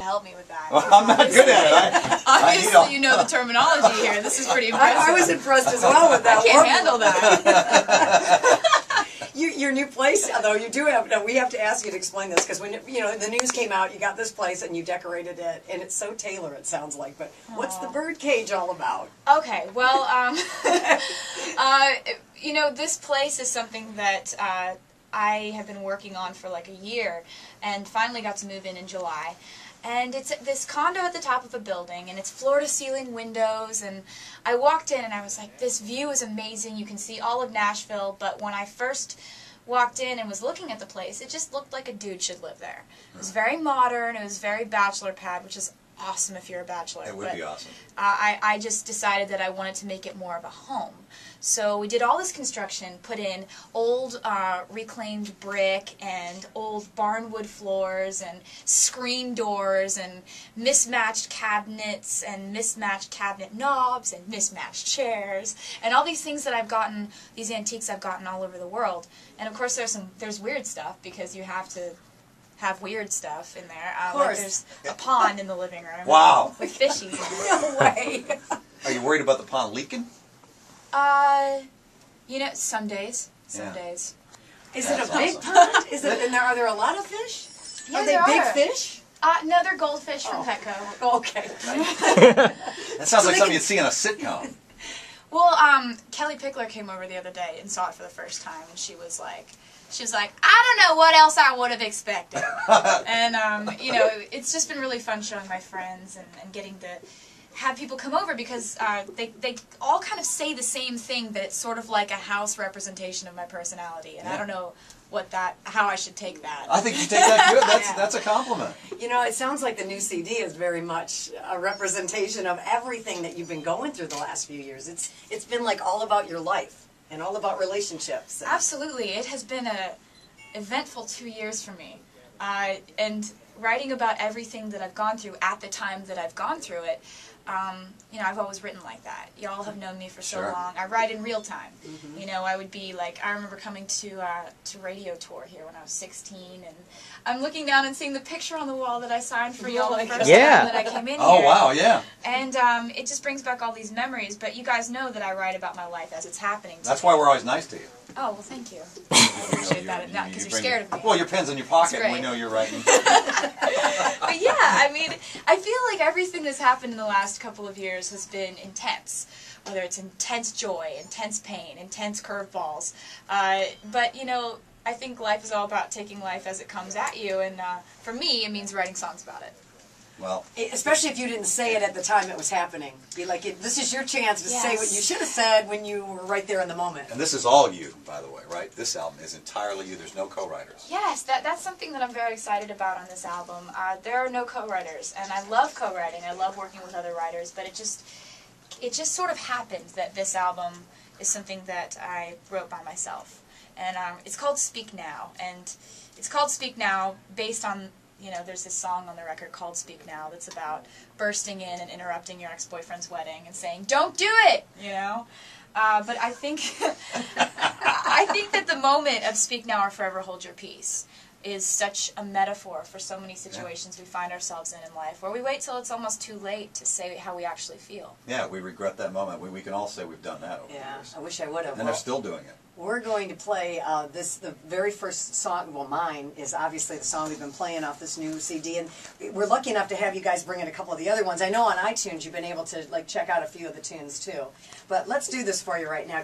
help me with that. Well, I'm not good at it. Obviously, you know the terminology here. This is pretty impressive. I was impressed as well with that. I can't handle that. Your new place, though, you do have. No, we have to ask you to explain this because when the news came out, you got this place and you decorated it, and it's so Taylor. It sounds like. But what's the bird cage all about? Okay, well, this place is something that I have been working on for like a year, and finally got to move in July. And it's this condo at the top of a building, and it's floor-to-ceiling windows, and I walked in and I was like, this view is amazing, you can see all of Nashville, but when I first walked in and was looking at the place, it just looked like a dude should live there. It was very modern, it was very bachelor pad, which is awesome if you're a bachelor. It would be awesome. I just decided that I wanted to make it more of a home. So we did all this construction, put in old reclaimed brick and old barnwood floors and screen doors and mismatched cabinets and mismatched cabinet knobs and mismatched chairs and all these things that I've gotten, these antiques I've gotten all over the world. And of course there's weird stuff because you have to have weird stuff in there. Of course. Like there's a pond in the living room. Wow. With fishies in it. No way. Are you worried about the pond leaking? Some days. Some Yeah. days. Is That's it a big awesome. pond? Are there a lot of fish? Yeah, Are they there big are. fish? No, they're goldfish from Petco. Okay. That sounds like something you'd see in a sitcom. Well, Kelly Pickler came over the other day and saw it for the first time, and she was like, I don't know what else I would have expected. And, it's just been really fun showing my friends and getting to have people come over because they all kind of say the same thing, that it's sort of like a house representation of my personality, and I don't know how I should take that. I think you take that good. Yeah. That's a compliment. It sounds like the new CD is very much a representation of everything that you've been going through the last few years. It's been like all about your life and all about relationships. Absolutely. It has been a eventful 2 years for me. And writing about everything that I've gone through at the time that I've gone through it, I've always written like that. Y'all have known me for so long. I write in real time. I would be like, I remember coming to radio tour here when I was 16, and I'm looking down and seeing the picture on the wall that I signed for y'all the first time that I came in here. Oh, wow, yeah. And it just brings back all these memories, but you guys know that I write about my life as it's happening. That's why we're always nice to you. Oh, well, thank you. I appreciate that, because you're scared of me. Well, your pen's in your pocket, and we know you're writing. But yeah, I feel like everything that's happened in the last couple of years has been intense. Whether it's intense joy, intense pain, intense curveballs. But, I think life is all about taking life as it comes at you, and for me, it means writing songs about it. Well, especially if you didn't say it at the time it was happening. Be like, this is your chance to say what you should have said when you were right there in the moment. And this is all you, by the way, right? This album is entirely you. There's no co-writers. Yes, that's something that I'm very excited about on this album. There are no co-writers, and I love co-writing. I love working with other writers, but it just sort of happened that this album is something that I wrote by myself. And it's called Speak Now, and it's called Speak Now based on, there's this song on the record called Speak Now that's about bursting in and interrupting your ex-boyfriend's wedding and saying, don't do it, But I think, I think that the moment of Speak Now or Forever Hold Your Peace is such a metaphor for so many situations we find ourselves in life, where we wait till it's almost too late to say how we actually feel. Yeah, we regret that moment. We can all say we've done that over the years. I wish I would have. And they're still doing it. We're going to play the very first song, well, mine is obviously the song we've been playing off this new CD, and we're lucky enough to have you guys bring in a couple of the other ones. I know on iTunes you've been able to check out a few of the tunes too. But let's do this for you right now.